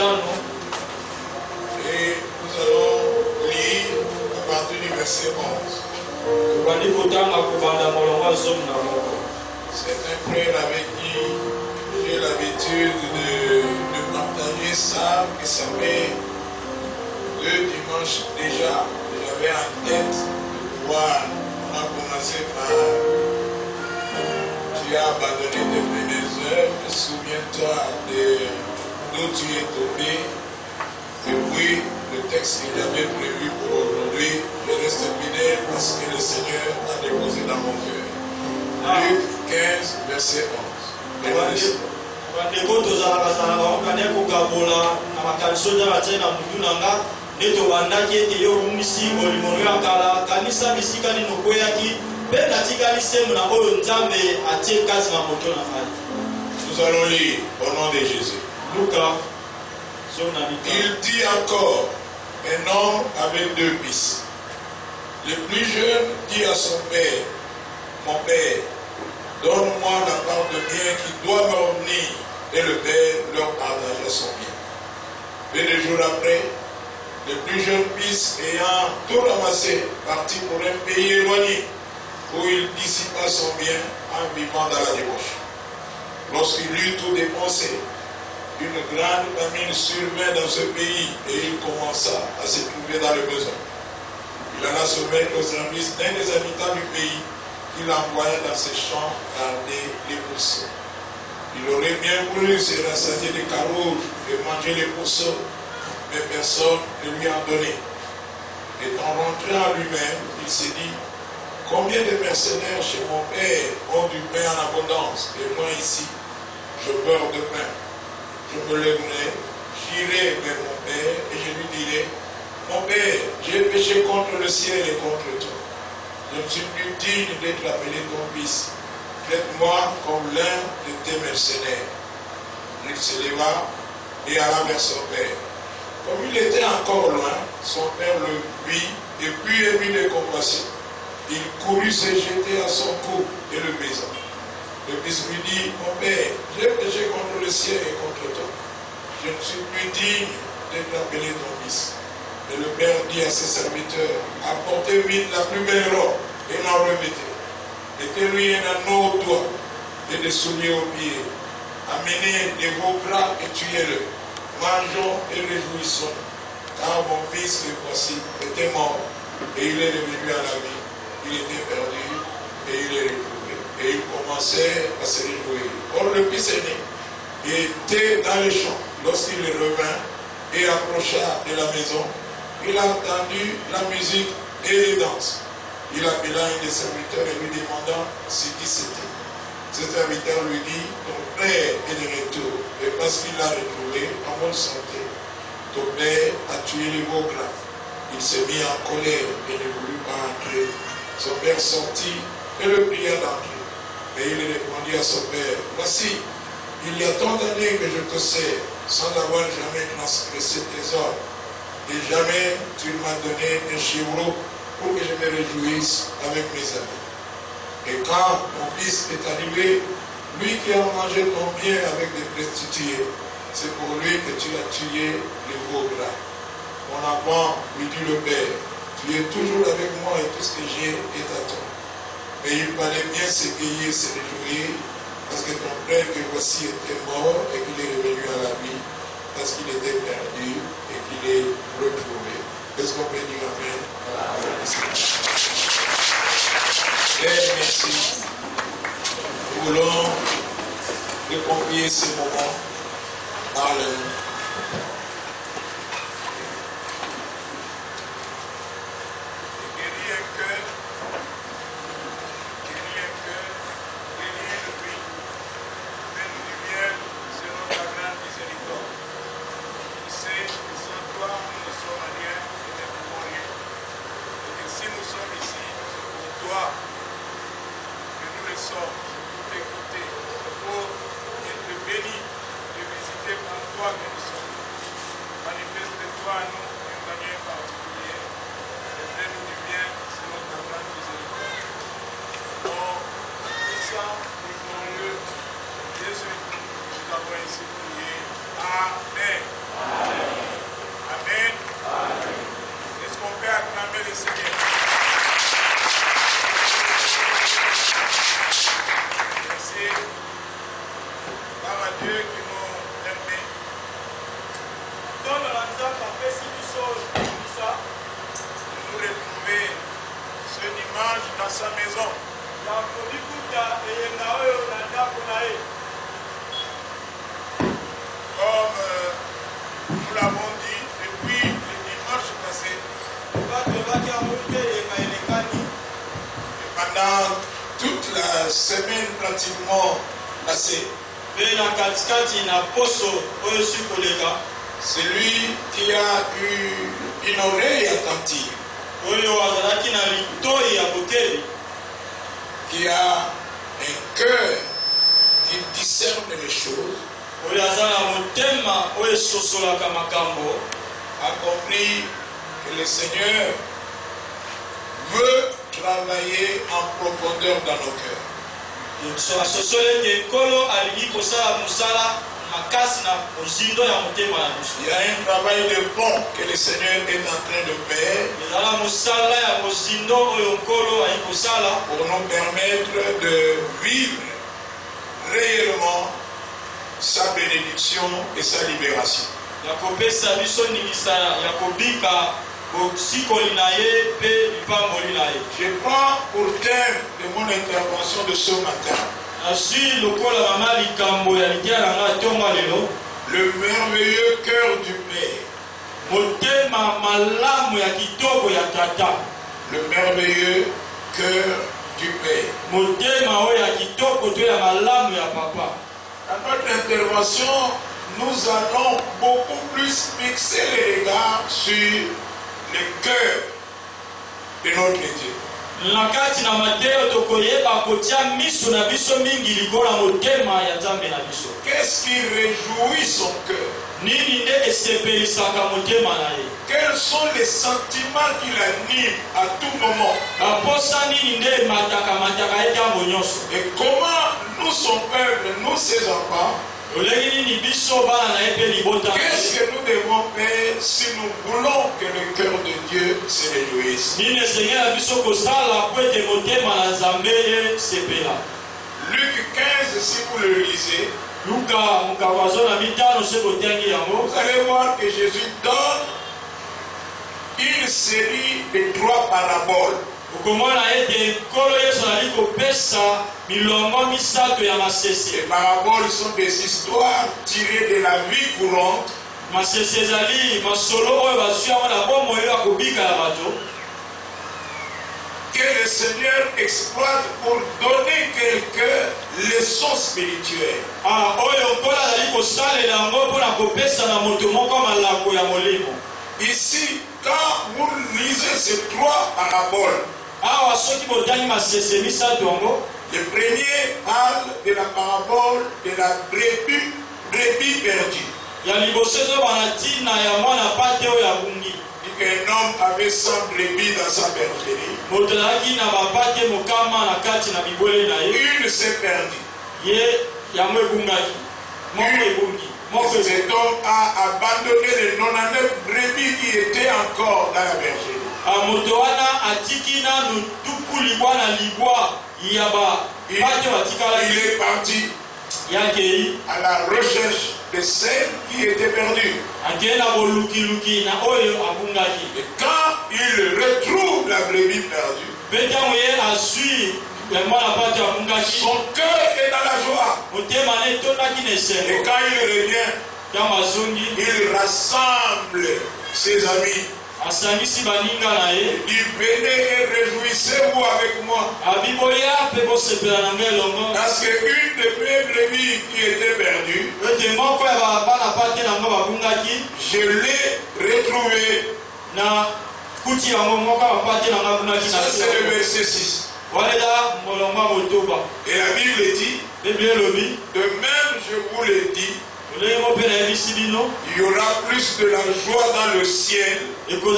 Et nous allons lire à partir du verset 11. Certains frères avec qui j'ai l'habitude de partager ça, et ça fait 2 dimanches déjà. J'avais en tête de pouvoir, on a commencé par tu as abandonné tes premières œuvres, souviens-toi d'où tu es tombé. Et puis, le texte que j'avais prévu pour aujourd'hui, je reste fidèle parce que le Seigneur a déposé dans mon cœur. Luc 15, verset 11. Nous allons lire au nom de Jésus. Il dit encore, un homme avait 2 fils. Le plus jeune dit à son père, mon père, donne-moi la part de bien qui doit me revenir. Et le père leur partagea son bien. Et 2 jours après, le plus jeune fils ayant tout ramassé, partit pour un pays éloigné, où il dissipa son bien en vivant dans la débauche. Lorsqu'il eut tout dépensé, une grande famine survint dans ce pays et il commença à se trouver dans le besoin. Il alla se mettre au service d'un des habitants du pays qu'il envoya dans ses champs garder les pourceaux. Il aurait bien voulu se rassasier des carouges et manger les pourceaux, mais personne ne lui en donnait. Étant rentré en lui-même, il s'est dit, combien de mercenaires chez mon père ont du pain en abondance et moi ici, je meurs de faim. Je me lèverai, j'irai vers mon père et je lui dirai, mon père, j'ai péché contre le ciel et contre toi. Je ne suis plus digne d'être appelé ton fils. Traite-moi comme l'un de tes mercenaires. Il se leva et alla vers son père. Comme il était encore loin, son père le vit et puis ému de compassion. Il courut se jeter à son cou et le baisa. Le fils lui dit, mon père, j'ai péché contre le ciel et contre toi. Je ne suis plus digne d'être appelé ton fils. Et le père dit à ses serviteurs, apportez vite la plus belle robe et l'en remettez. Mettez-lui un anneau au doigt et des souliers aux pieds. Amenez des veaux gras et tuez-le. Mangeons et réjouissons. Car mon fils, le voici, était mort et il est revenu à la vie. Il était perdu et il est retrouvé. Et il commençait à se réjouir. Or le fils aîné était dans les champs lorsqu'il revint et approcha de la maison. Il a entendu la musique et les danses. Il appela un des serviteurs et lui demanda ce qui c'était. Ce serviteur lui dit, ton père est de retour. Et parce qu'il l'a retrouvé en bonne santé, ton père a tué les veaux gras. Il s'est mis en colère et ne voulut pas entrer. Son père sortit et le pria d'entrer. Et il répondit à son père, voici, il y a tant d'années que je te sers, sans avoir jamais transgressé tes ordres. Et jamais tu m'as donné un chevreau pour que je me réjouisse avec mes amis. Et quand mon fils est arrivé, lui qui a mangé ton bien avec des prostituées, c'est pour lui que tu as tué les veaux gras. Mon enfant, lui dit le père, tu es toujours avec moi et tout ce que j'ai est à toi. Mais il fallait bien s'égayer et se réjouir, parce que ton frère que voici était mort et qu'il est revenu à la vie, parce qu'il était perdu et qu'il est retrouvé. Est-ce qu'on peut dire amen? Père, merci. Nous voulons te confier ce moment. Parle-nous. Jésus, nous avons ainsi prié. Amen. louange dans sa maison. Comme nous l'avons dit depuis le dimanche passé, et pendant toute la semaine pratiquement passée, c'est lui qui a eu une oreille attentive, qui a un cœur qui discerne les choses, a compris que le Seigneur veut travailler en profondeur dans nos cœurs. Il y a un travail de fond que le Seigneur est en train de faire pour nous permettre de vivre réellement sa bénédiction et sa libération. Je prends pour thème de mon intervention de ce matin le merveilleux cœur du Père. Le merveilleux cœur du Père. Dans notre intervention, nous allons beaucoup plus fixer les regards sur le cœur de notre Dieu. Qu'est-ce qui réjouit son cœur? Quels sont les sentiments qui l'animent à tout moment? Et comment nous, son peuple, nous, ses enfants, qu'est-ce que nous devons faire si nous voulons que le cœur de Dieu se réjouisse? Luc 15, si vous le lisez, vous allez voir que Jésus donne une série de 3 paraboles. Les paraboles sont des histoires tirées de la vie courante que le Seigneur exploite pour donner quelques leçons spirituelles. Ici, quand vous lisez ces 3 paraboles, le premier parle de la parabole de la brebis perdue. Un homme avait 100 brebis dans sa bergerie. Une s'est perdue. Cet homme a abandonné les 99 brebis qui étaient encore dans la bergerie. Il est parti à la recherche de celle qui était perdue. Et quand il retrouve la brebis perdue, son cœur est dans la joie. Et quand il revient, il rassemble ses amis. Il dit, venez et réjouissez-vous avec moi. Parce qu'une de mes brebis qui était perdue, je l'ai retrouvée. Ça, c'est le verset 6. Et la Bible dit, de même je vous le dis, il y aura plus de la joie dans le ciel pour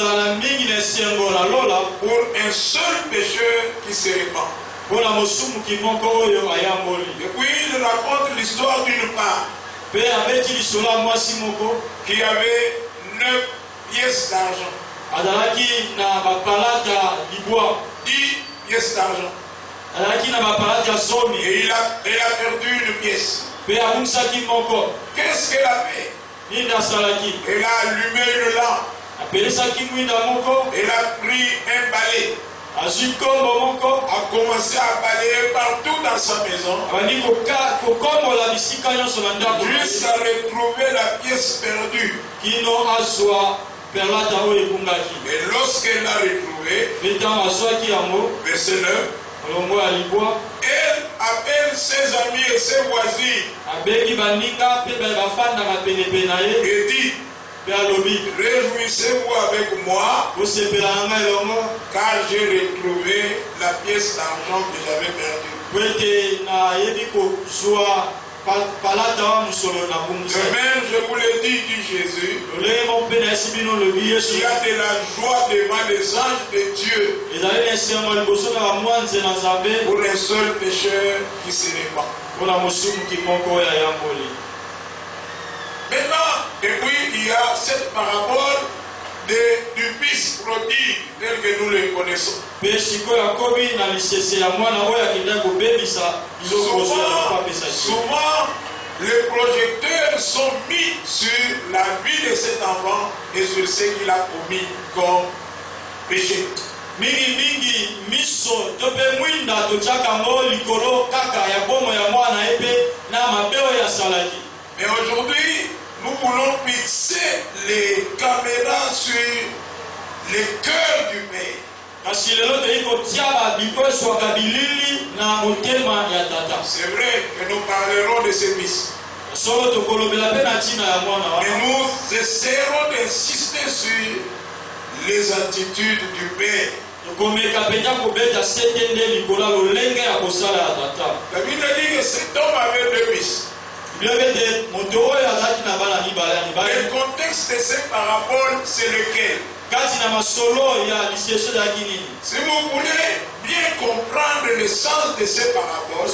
un seul pécheur qui se répand. Et puis il raconte l'histoire d'une femme qui avait 9 pièces d'argent. 10 pièces d'argent. Et elle a perdu une pièce. Qu'est-ce qu'elle a fait? Elle a allumé une lampe. Elle a pris un balai. a commencé à balayer partout dans sa maison jusqu'à retrouver la pièce perdue. Et lorsqu'elle l'a retrouvée, verset 9, elle appelle ses amis et ses voisines et dit, réjouissez-vous avec moi car j'ai retrouvé la pièce d'argent que j'avais perdue. De même, je vous le dis, dit Jésus, il y a de la joie devant les anges de Dieu pour un seul pécheur qui se répand. Maintenant, et puis il y a cette parabole du fils prodigue, tel que nous le connaissons. Souvent, les projecteurs sont mis sur la vie de cet enfant et sur ce qu'il a commis comme péché. Mais aujourd'hui, nous voulons fixer les caméras sur le cœur du Père. C'est vrai que nous parlerons de ce fils. Mais nous essaierons d'insister sur les attitudes du Père. La Bible dit que cet homme avait deux fils. Le contexte de cette parabole, c'est lequel? Si vous voulez bien comprendre le sens de ces paraboles,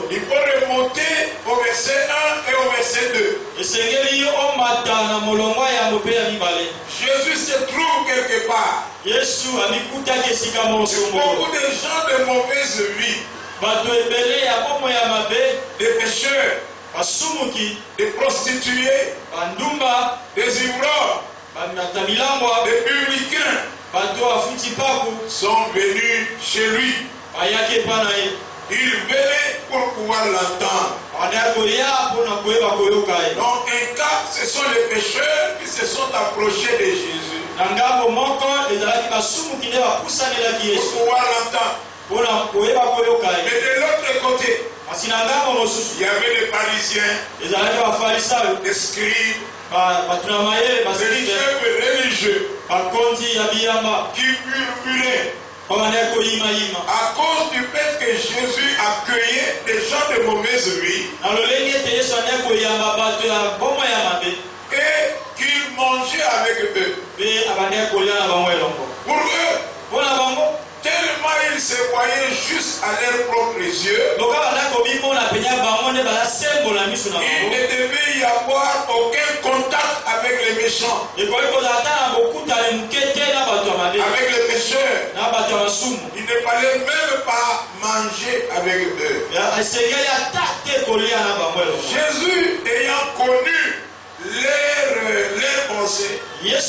il faut remonter au verset 1 et au verset 2. Jésus se trouve quelque part. Beaucoup de gens de mauvaise vie, des pécheurs, des prostituées, des ivrognes, des publicains sont venus chez lui. Ils venaient pour pouvoir l'entendre. Donc, un cas, ce sont les pécheurs qui se sont approchés de Jésus pour pouvoir l'entendre. Mais de l'autre côté, il y avait des pharisiens, des scribes, des chefs religieux qui murmuraient à cause du fait que Jésus accueillait des gens de mauvaise vie et qu'il mangeait avec eux. Pour eux, tellement ils se voyaient juste à leurs propres yeux, il ne devait y avoir aucun contact avec les méchants, avec les pécheurs. Il ne fallait même pas manger avec eux. Jésus ayant connu leurs pensées, ayant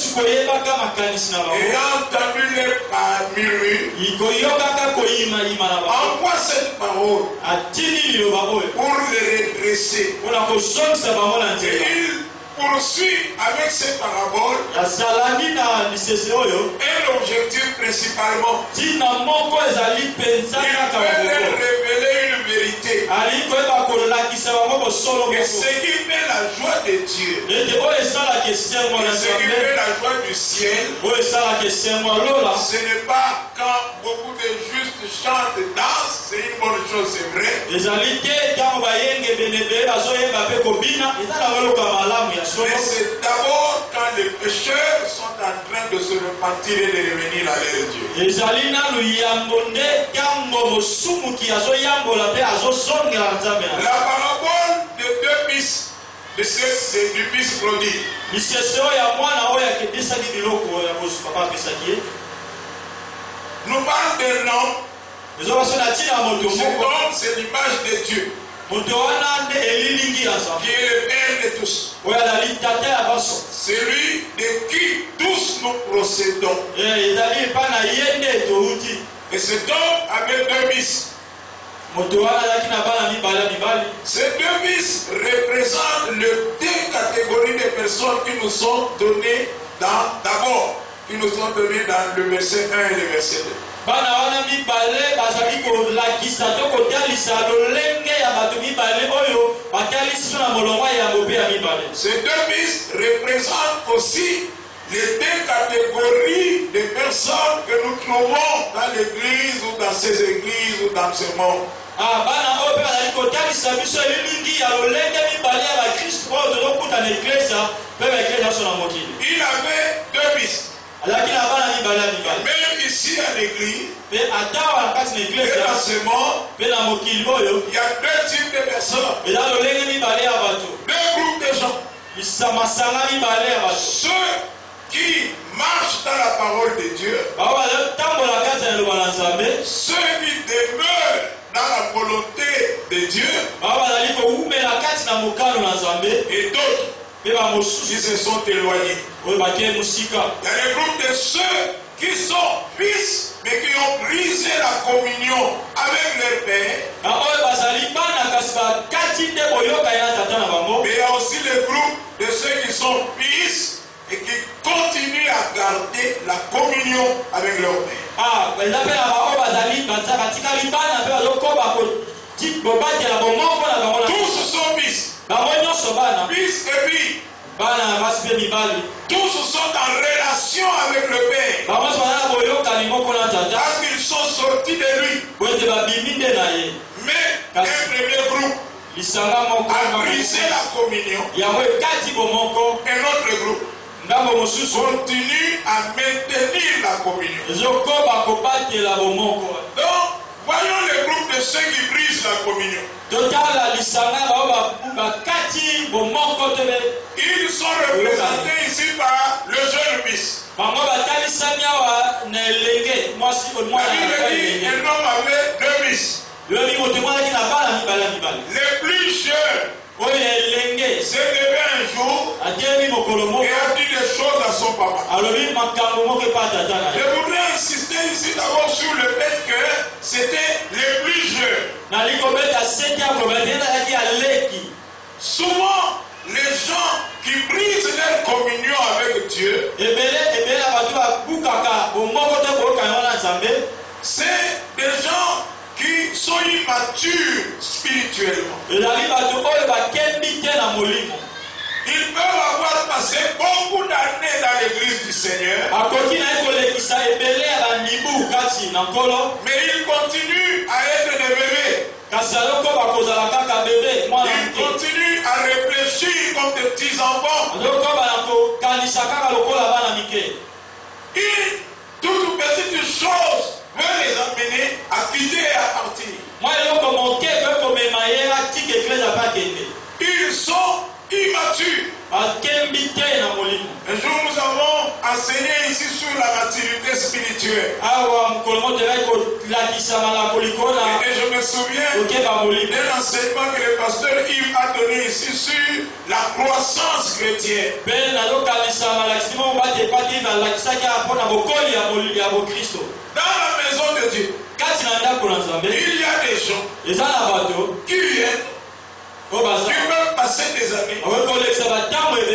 entendu leurs murmures, envoie cette parole pour les redresser. Et il poursuit avec ces paraboles un objectif principalement. Il veut leur révéler une vérité. Et ce qui fait la joie de Dieu, et ce qui fait la joie du ciel, ce n'est pas quand beaucoup de justes chantent et dansent, c'est une bonne chose, c'est vrai. Mais c'est d'abord quand les pécheurs sont en train de se repentir et de revenir à leur Dieu. La parabole de deux fils, c'est du fils prodigue. Nous parlons d'un homme. Cet homme, c'est l'image de Dieu, qui est le Père de tous. Celui de qui tous nous procédons. Et cet homme avait 2 fils. Ces 2 fils représentent les 2 catégories de personnes qui nous sont données d'abord, qui nous sont données dans le verset 1 et le verset 2. Ces 2 fils représentent aussi les 2 catégories de personnes que nous trouvons dans l'église ou dans ces églises ou dans ce monde. Il avait 2 fils. Même ici à l'église, et dans ce monde, il y a 2 types de personnes, 2 groupes de gens. Ceux qui marchent dans la parole de Dieu, ceux qui demeurent dans la volonté de Dieu, et d'autres qui se sont éloignés. Il y a le groupe de ceux qui sont fils mais qui ont brisé la communion avec leur père. Mais il y a aussi le groupe de ceux qui sont fils et qui continuent à garder la communion avec leur père. Tous sont fils. Fils et filles. Tous sont en relation avec le Père. Parce qu'ils sont sortis de lui. Mais un premier groupe a brisé la communion. Un autre groupe continue à maintenir la communion. Donc, voyons le groupe de ceux qui brisent la communion. Ils sont représentés ici par le jeune fils. La Bible dit un homme avait 2 fils. Le plus jeune s'est levé un jour et a dit des choses à son papa. Je voudrais insister ici d'abord sur le fait que c'était le plus jeune. Souvent, les gens qui brisent leur communion avec Dieu, c'est des gens qui sont immatures spirituellement. Ils peuvent avoir passé beaucoup d'années dans l'église du Seigneur, mais ils continuent à être des bébés. Ils continuent à réfléchir comme des petits enfants. Toute petite chose veut les amener à quitter et à partir. Ils sont immatures. Un jour nous avons enseigné ici sur la maturité spirituelle. Et je me souviens d'un enseignement que le pasteur Yves a donné ici sur la croissance chrétienne. Dans la maison de Dieu, il y a des gens qui viennent, qui peuvent passer des années, mais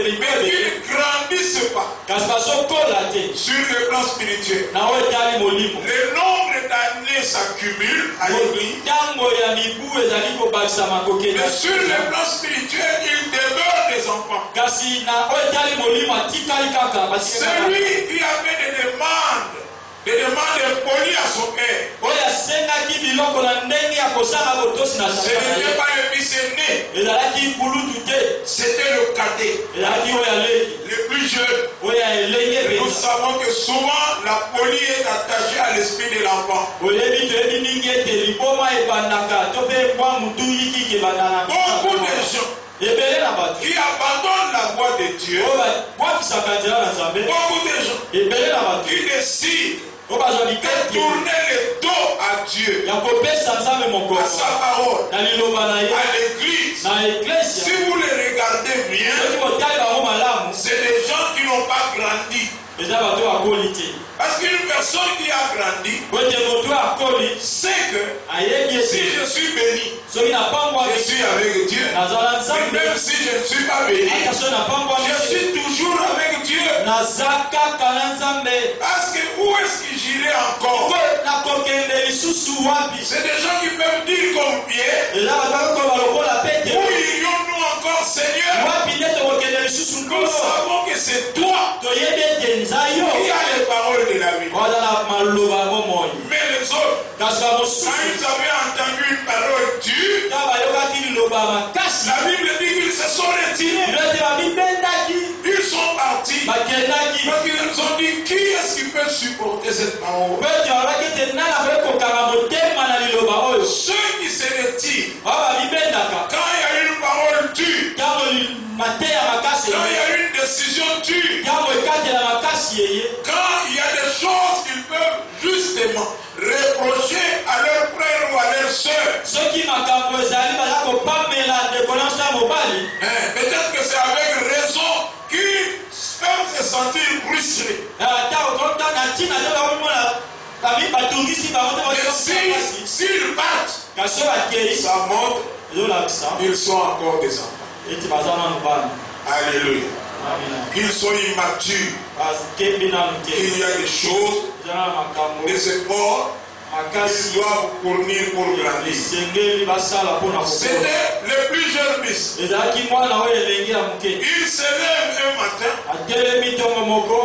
qui ne grandissent pas sur le plan spirituel. Le nombre d'années s'accumule à l'église, mais sur le plan spirituel, ils demeurent des enfants. Celui qui a fait des demandes impolies à son père, ce n'était pas le fils aîné, c'était le cadet, le plus jeune. Et nous savons que souvent la folie est attachée à l'esprit de l'enfant. Beaucoup de gens qui abandonnent la voie de Dieu, beaucoup de gens qui décident de tourner le dos à Dieu, à sa parole, à l'église. Si vous les regardez bien, c'est des gens qui n'ont pas grandi. Parce qu'une personne qui a grandi sait que si je suis béni, je suis avec Dieu. Et même si je ne suis pas béni, je suis toujours avec Dieu. Parce que où est-ce que j'irai encore? C'est des gens qui peuvent dire comme Pierre, où irions-nous encore, Seigneur? Nous savons que c'est toi qui as les paroles de la vie. Mais les autres, quand ils avaient entendu une parole dure, la Bible dit qu'ils se sont retirés. Ils sont partis. Parce qu'ils ont dit, qui est-ce qui peut supporter cette parole? Ceux qui se retirent, quand il y a une parole dure, quand il y a une décision dure, quand il y a des choses qu'ils peuvent justement reprocher à leur frère ou à leur soeur, peut-être que c'est avec raison qu'ils peuvent se sentir frustrés. S'ils partent, ça montre qu'ils sont encore des enfants. Alléluia. Qu'ils sont immatures. Qu'il y a des choses, des efforts qu'ils doivent fournir pour grandir. C'était le plus jeune fils. Il se lève un matin.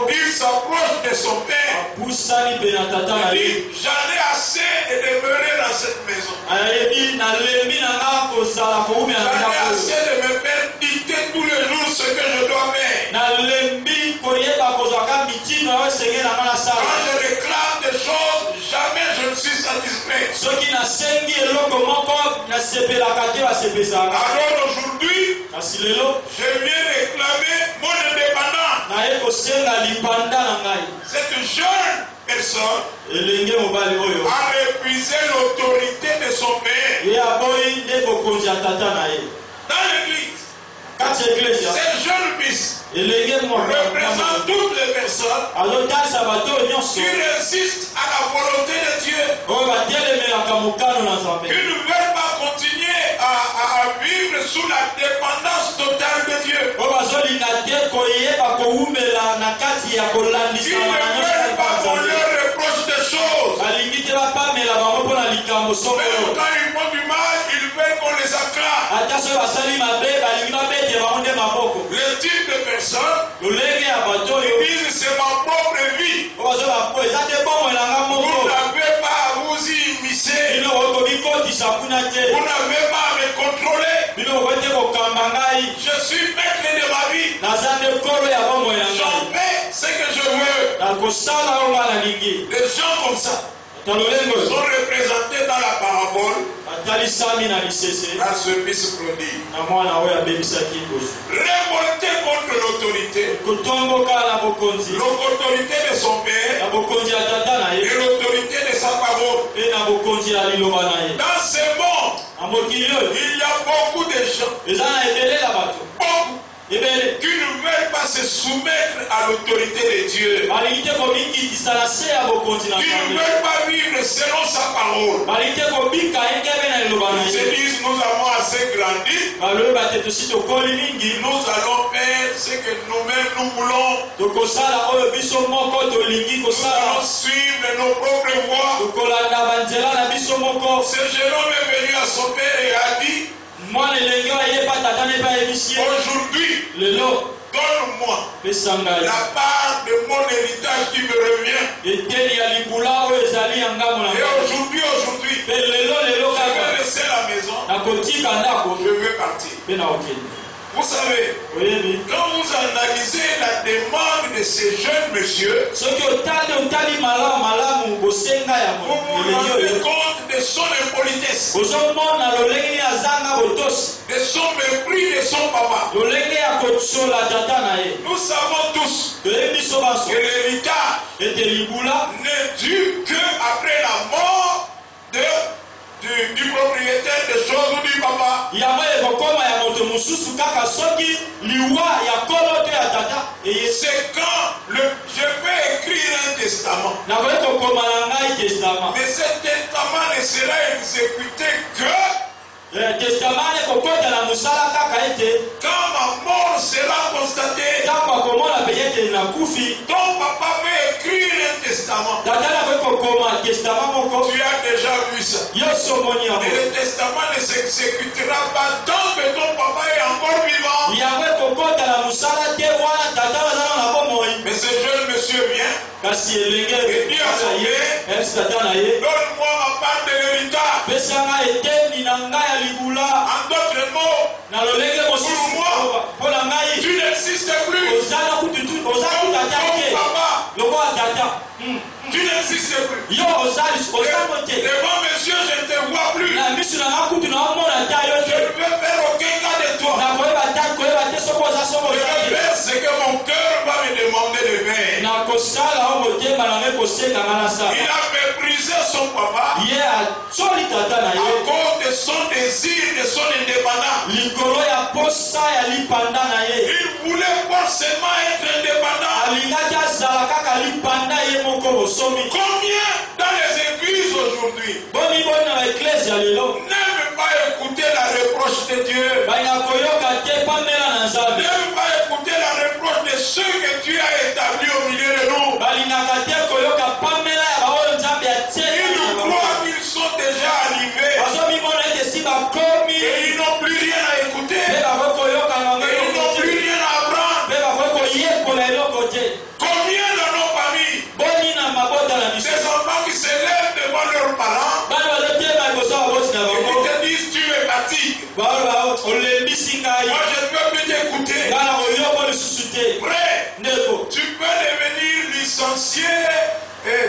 Il s'approche de son père. Il dit, j'en ai assez de demeurer dans cette maison. J'en ai assez de me faire dicter tous les jours ce que je dois faire. Quand je réclame des choses, jamais je ne suis satisfait. Alors aujourd'hui, je viens réclamer mon indépendance. Cette jeune personne a épuisé l'autorité de son père. Dans l'église, ces jeunes fils représentent toutes les personnes qui résistent à la volonté de Dieu, qui ne veulent pas continuer à vivre sous la dépendance totale de Dieu, qui ne veulent pas qu'on leur reproche des choses. Même quand ils font du mal, ils veulent qu'on les acclame. Le type de personnes, ils disent c'est ma propre vie. Vous n'avez pas à vous y immiscer. Vous n'avez pas à me contrôler. Je suis maître de ma vie. J'en fais ce que je veux. Des gens comme ça sont représentés dans la parabole dans ce fils prodigue. Révolté contre l'autorité, l'autorité de son père et l'autorité de sa parole. Dans ce monde, il y a beaucoup de gens, beaucoup, qui ne veulent pas se soumettre à l'autorité de Dieu, qui ne veulent pas vivre selon sa parole. Ils se disent, nous avons assez grandi, nous allons faire ce que nous-mêmes nous voulons, nous allons suivre nos propres voies. Ce jeune homme est venu à son père et a dit, aujourd'hui, donne-moi la part de mon héritage qui me revient. Et aujourd'hui, je vais laisser la maison, je vais partir. Vous savez, quand vous analysez la demande de ces jeunes messieurs, vous vous rendez compte de son impolitesse, de son mépris de son papa. Nous savons tous que l'héritage n'est dû qu'après la mort du propriétaire des choses ou du papa. Et c'est quand je fais testament. Mais ce testament ne sera exécuté que quand ma mort sera constatée. Ton papa peut écrire un testament. Tu as déjà vu ça. Et le testament ne s'exécutera pas tant que ton papa est encore vivant. Mais ce jeune monsieur vient et dit à son père, donne-moi ma part de l'héritage. En d'autres mots, pour moi, tu n'existes plus. Ton papa, tu n'existes plus. Devant mes yeux, je ne te vois plus. Je ne peux faire aucun cas de toi. Je peux faire ce que mon cœur va me demander de faire. Il a méprisé son papa à cause de son désir, de son indépendance. Il voulait forcément être indépendant. Combien dans les églises aujourd'hui n'aiment pas écouter la reproche de Dieu, n'aiment pas écouter la reproche de ceux que Dieu a établis au milieu de nous. Ils croient qu'ils sont déjà arrivés et ils n'ont plus rien à écouter, et ils n'ont plus rien à apprendre. Combien dans nos familles, ces enfants qui se lèvent devant leurs parents et qui te disent tu me fatigues, moi je ne peux plus t'écouter. Frère, tu peux devenir licencié,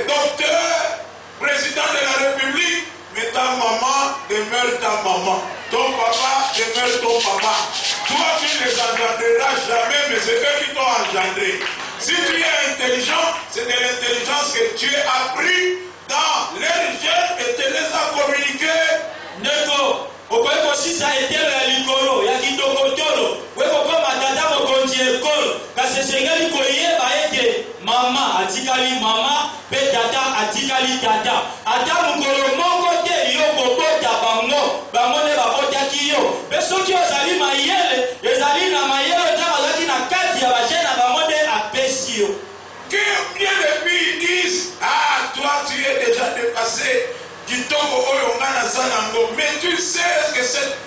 docteur, président de la République, mais ta maman demeure ta maman. Ton papa demeure ton papa. Toi, tu ne les engendreras jamais, mais c'est eux qui t'ont engendré. Si tu es intelligent, c'est de l'intelligence que tu as pris dans les gènes et te les as communiqués. Mama atikali mama, pe tata atikali tata. Ata mukolo moko te yo kokota bango, bango ne bakota kiyo. Pe soki ozali mayele, ezali na mayele ozali na kati ya bajena bango de apesi yo. Combien de filles disent, ah toi tu es déjà dépassé. Mais tu sais que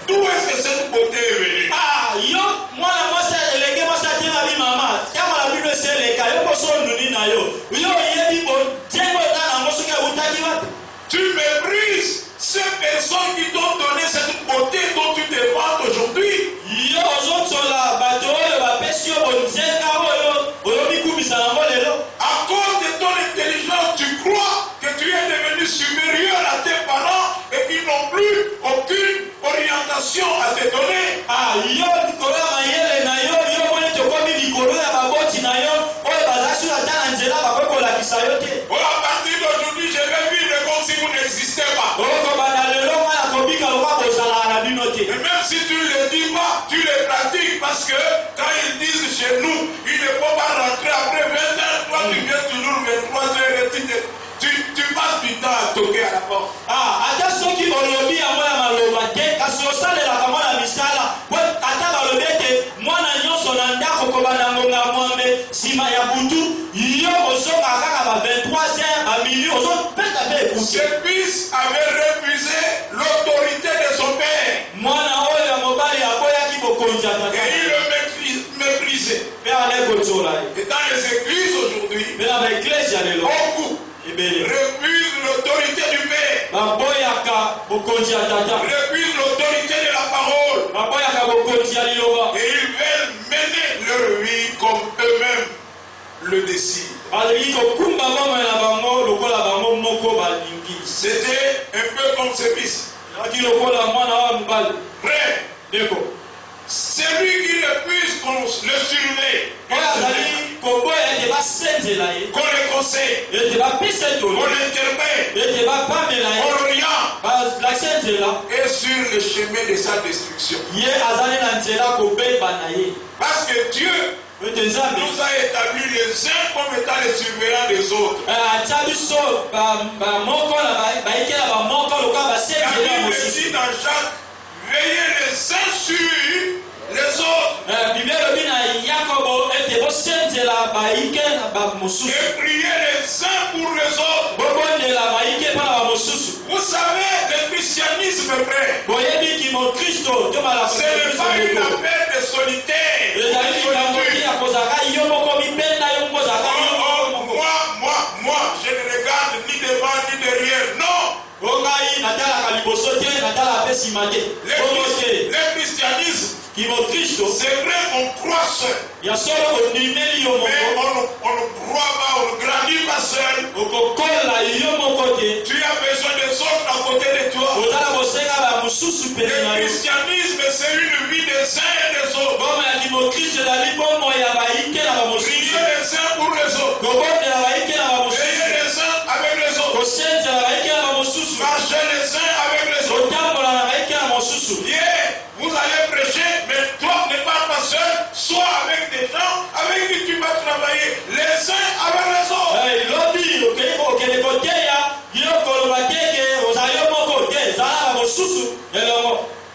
d'où est-ce que cette beauté est venue? Ah, yo, moi la moi c'est les gars, moi ça tient ma vie maman. Quand la Bible c'est les cas, yo poso nuni na yo. Yo yebi bon, tiens moi dans la mosuka utaki wa. Tu méprises ces personnes qui t'ont donné cette beauté dont tu te vantes aujourd'hui. Yo ozoto la bato yo ba pesio bonzenga yo, yo bikubisa na molelo. À cause de ton intelligence, tu crois que tu es devenu supérieur à tes parents et qu'ils n'ont plus aucune orientation à te donner. Ah, yo dikola mayele na yo, yo mone to komi dikolo ya baboti na yo, oyo bazasu na tana nzela bakokola kisayote. À partir d'aujourd'hui, je vais vivre comme si vous n'existez pas. Et même si tu ne le dis pas, tu le pratiques parce que quand ils disent chez nous, il ne faut pas rentrer après 20 heures, toi tu viens toujours 23 heures et tu passes du temps à toquer à la porte. Ah, attention qui olobi à moi la malobate, parce que ça de la caméra la misala, ouais, attends dans le bec, moi na nyonso na ndako ko banangonga mwambe, sima ya butu, yo oso kaka ba 23 heures à minuit, oso peta be butu. Ce fils avait refusé l'autorité de son père. Moi na oyo mobali akoya ki bokonja ta. Et il le méprisait. Pe ale kotola. Et dans les églises aujourd'hui, beaucoup refusent l'autorité du père. Refusent l'autorité de la parole. Et ils veulent mener leur vie comme eux-mêmes le décident. C'était un peu comme ce fils. Frère, celui qui refuse qu'on le surveille, qu'on le conseille, qu'on l'interpelle, qu'on l'oriente, est sur le chemin de sa destruction. Parce que Dieu nous a établi les uns comme étant les surveillants des autres. La Bible dit dans Jacques, veillez les uns sur les autres. Et priez les uns pour les autres. Vous savez, le christianisme vrai, ce n'est pas une affaire de solitaire. Moi, je ne regarde ni devant ni derrière. Non. Le christianisme, c'est vrai qu'on croit seul. Mais on ne croit pas, on ne grandit pas seul. Tu as besoin des autres à côté de toi. Le christianisme, c'est une vie des uns et des autres. Priez les uns pour les autres. Priez les uns avec les autres. Marchez les uns avec les autres. Vous allez prêcher, mais toi ne pars pas seul, soit avec des gens avec qui tu vas travailler, les uns avec les autres.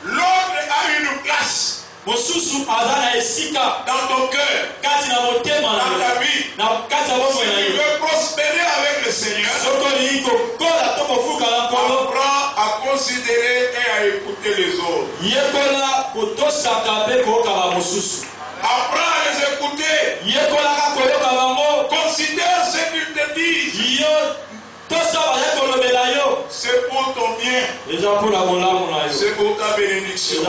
L'autre a une place dans ton cœur, dans ta vie. Si tu veux prospérer avec le Seigneur, apprends à considérer et à écouter les autres. Apprends à les écouter. Considère ce qu'ils te disent. C'est pour ton bien. C'est pour ta bénédiction.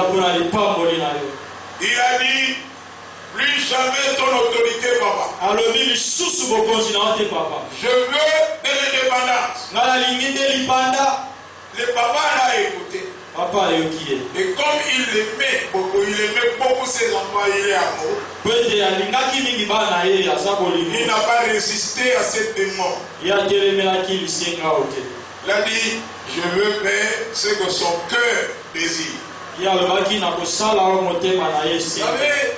Il a dit, plus jamais ton autorité, papa. Je veux de l'indépendance. Le papa l'a écouté. Et comme il aimait beaucoup ses enfants, il est amour. Il n'a pas résisté à cette demande. Il a dit, je veux faire ce que son cœur désire. Vous savez,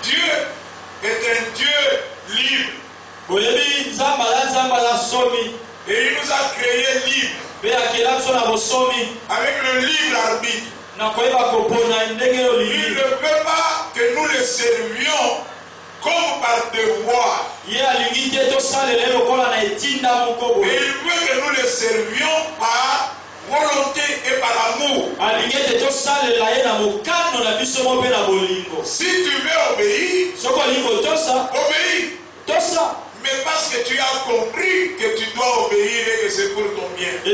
Dieu est un Dieu libre. Et il nous a créés libres. Avec le libre arbitre. Il ne veut pas que nous le servions comme par devoir. Et il veut que nous le servions par volonté et par amour. Si tu veux obéir, obéis. Mais parce que tu as compris que tu dois obéir et que c'est pour ton bien. Si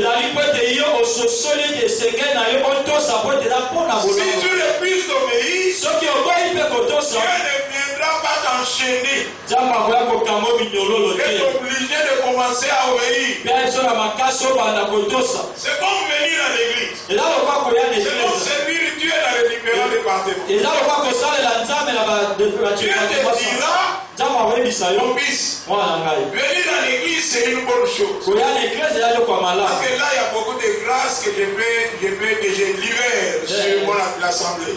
tu refuses d'obéir, Dieu ne viendra pas t'enchaîner. Tu es obligé de commencer à obéir. C'est comme venir à l'église. C'est comme servir Dieu dans les différents départements. Dieu te dira, mon fils, venir à l'église, c'est une bonne chose. Parce que là, il y a beaucoup de grâces que je libère sur mon assemblée.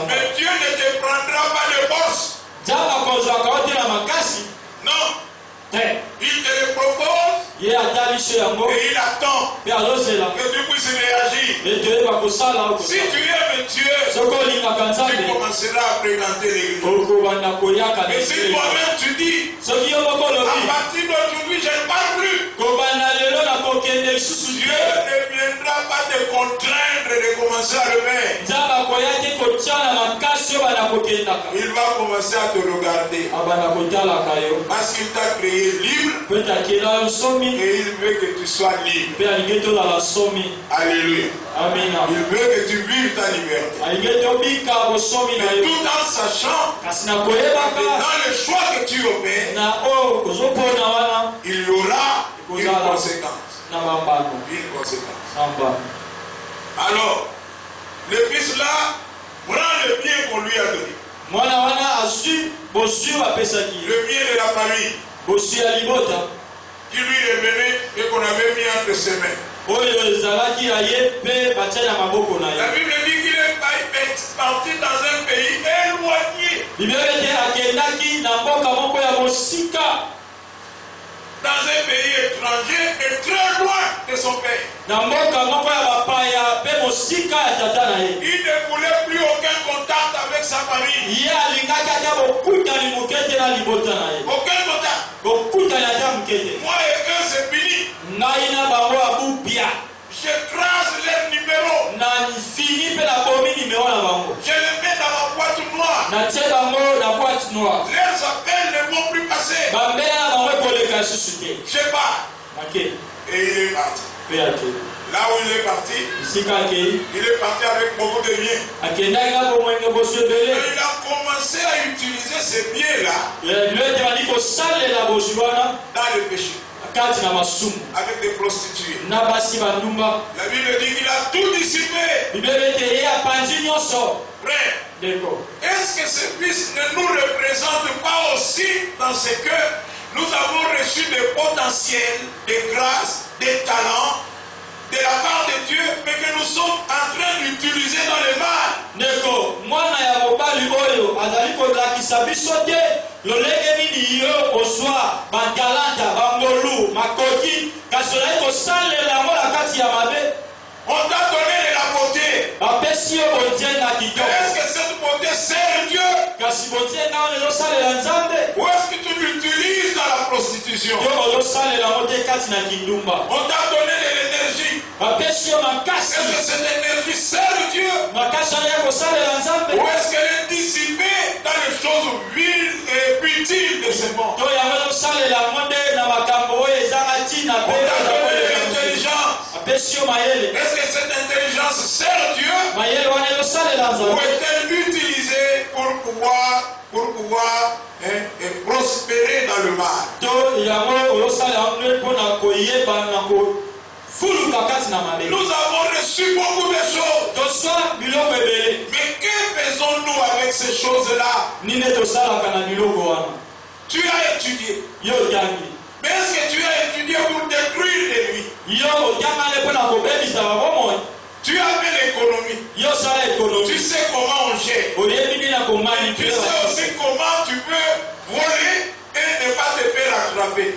Mais Dieu ne te prendra pas de force. Non. Il te le propose. Et il attend que tu puisses réagir. Si tu aimes Dieu, tu commenceras à fréquenter l'église. Et si toi-même tu dis, à partir d'aujourd'hui, je ne parle plus, Dieu ne viendra pas te contraindre de commencer à le faire. Il va commencer à te regarder. Parce qu'il t'a créé libre. Et il veut que tu sois libre. Alléluia. Amen. Il veut que tu vives ta liberté. Mais tout en sachant que dans le choix que tu opères, il y aura une conséquence. Une conséquence. Alors, le fils là prend le bien qu'on lui a donné. Le bien de la famille. Qui lui revenait et qu'on avait mis entre ses mains. La Bible dit qu'il est est parti dans un pays éloigné. Dans un pays étranger et très loin de son père. Il ne voulait plus aucun contact avec sa famille. Aucun contact. Moi et eux, c'est fini. J'écrase leur numéro. Je les mets dans ma boîte noire. Leurs appels ne vont plus passer. Je pars. Et il est parti. Là où il est parti, il est parti avec beaucoup de biens. Il a commencé à utiliser ces biens-là dans le péché. Avec des prostituées. La Bible dit qu'il a tout dissipé. Frère, est-ce que ce fils ne nous représente pas aussi dans ce que nous avons reçu des potentiels, des grâces, des talents de la part de Dieu, mais que nous sommes en train d'utiliser dans le mal? On t'a donné de la beauté. Est-ce que cette beauté sert Dieu? Ou est-ce que tu l'utilises dans la prostitution? On t'a donné de l'énergie. Est-ce que cette énergie sert Dieu? Ou est-ce qu'elle est dissipée dans les choses viles et futiles de ce monde? On t'a donné de l'intelligence. Est-ce que cette intelligence sert Dieu? Ou est-elle utilisée pour pouvoir prospérer dans le mal? Nous avons reçu beaucoup de choses. Mais que faisons-nous avec ces choses-là? Tu as étudié. Mais est-ce que tu as étudié pour détruire les vies? Tu as fait l'économie. Tu sais comment on gère. Tu sais aussi comment tu peux voler et ne pas te faire attraper.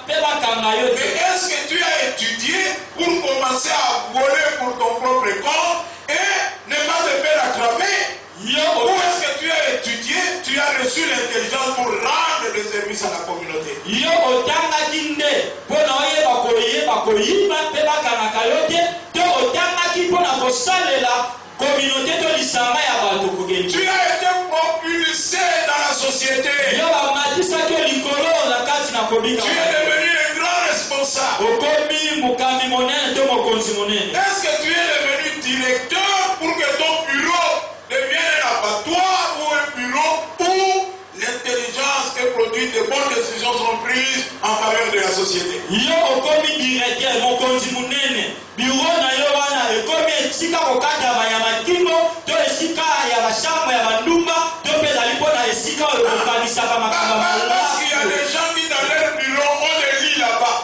Mais est-ce que tu as étudié pour commencer à voler pour ton propre compte et ne pas te faire attraper? Ou est-ce que tu as étudié, tu as reçu l'intelligence pour rendre des services à la communauté? Tu as été propulsé dans la société. Tu es devenu un grand responsable. Est-ce que tu es devenu directeur pour que ton bureau devienne un abattoir ou un bureau où l'intelligence est produite, de bonnes décisions sont prises en faveur de la société? Parce qu'il y a des gens qui dans leur bureau ont des lits là-bas.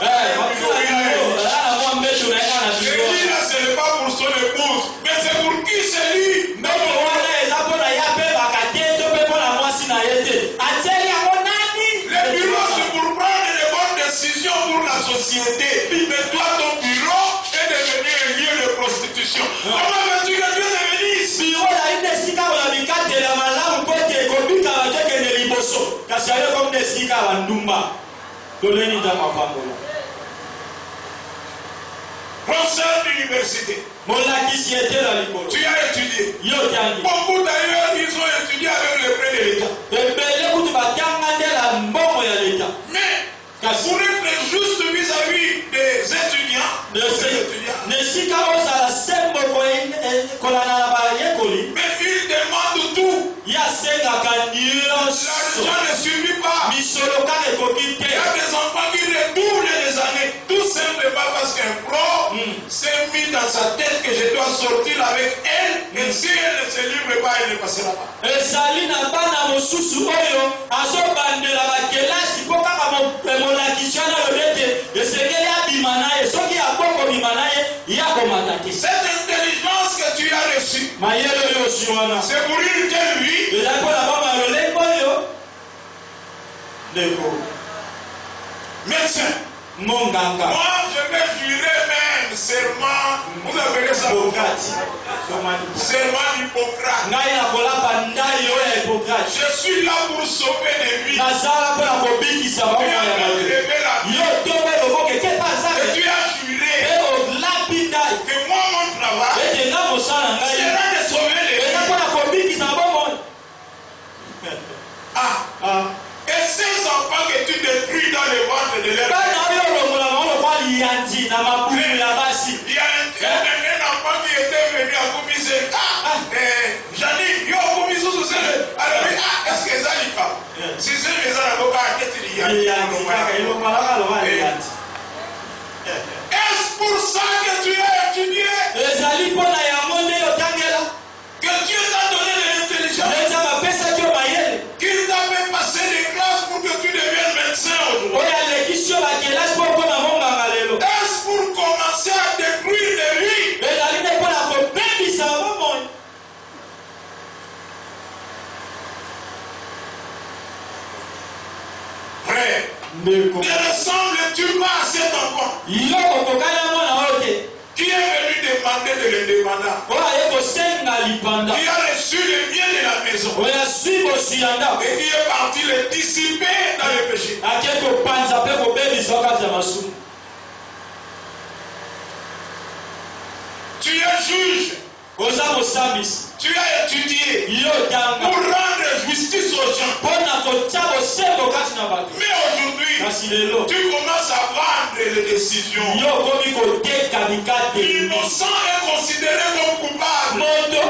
Le lit là, ce n'est pas pour son épouse, mais c'est pour qui ce lit? Le bureau, c'est pour prendre les bonnes décisions pour la société. Mais toi, ton bureau est devenu un lieu de prostitution. Comment veux-tu que Dieu devienne ici? Professeur d'université. Tu as étudié. Beaucoup d'ailleurs, ils ont étudié avec le prêt de l'État. Mais pour être juste vis-à-vis des étudiants, mais ils demandent tout. L'argent ne suffit pas. Il y a des enfants qui redoublent les années, tout simplement parce qu'un prof s'est mis dans sa tête que je dois sortir avec elle, et si elle ne se livre pas, elle ne passera pas. Cette intelligence tu as reçu, c'est pour une telle vie. Médecin. Moi, je vais jurer même serment. Vous appelez ça serment d'Hippocrate. Je suis là pour sauver des vies. Tu as juré que moi, mon travail sera de sauver les vies. Et ces enfants que tu détruis dans le ventre de leur père. Il y a un enfant qui était venu à Koumise. Janine, yo Koumise sous ce. Alors, est-ce que ça y va? Si c'est les Arabes qui est-ce pour ça que tu as étudié? Que Dieu t'a donné de l'intelligence? Qu'il t'a fait passer des classes pour que tu deviennes médecin aujourd'hui? Est-ce pour commencer à détruire des vies? Frère, ne ressembles-tu pas à cet enfant qui est venu demander de l'indépendant? Qui a reçu le bien de la maison et qui est parti le dissiper dans le péché. Tu es juge. Tu as étudié pour rendre justice aux gens. Mais aujourd'hui, tu commences à vendre les décisions. L'innocent est considéré comme coupable. Les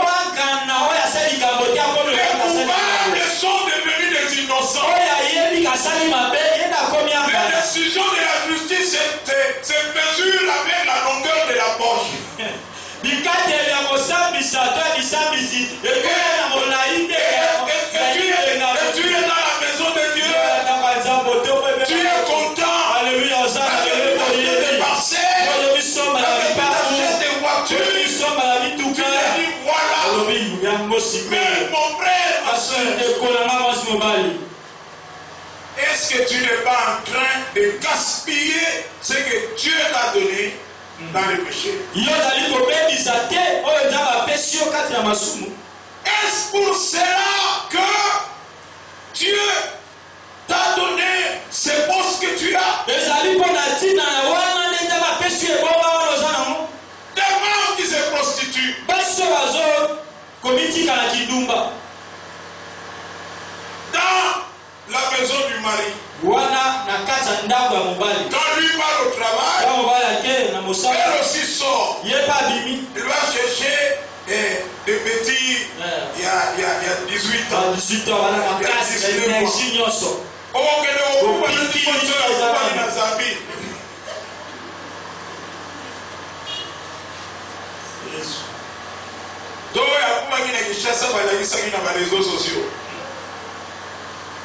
coupables sont devenus des innocents. Les décisions de la justice se mesurent avec la longueur de la poche. Et tu es dans la maison de Dieu. Tu es content. Alléluia. Tu es dépassé. Tu achètes des voitures. Tu dis voilà. Mais mon frère, ma soeur, est-ce que tu n'es pas en train de gaspiller ce que Dieu t'a donné dans le péché? Est-ce pour cela que Dieu t'a donné ces postes que tu as? Des femmes qui se prostituent. Dans la maison du mari. Quand lui part au travail, elle aussi sort. Il va chercher des petits, il y a 18 ans. Il y a 19 ans.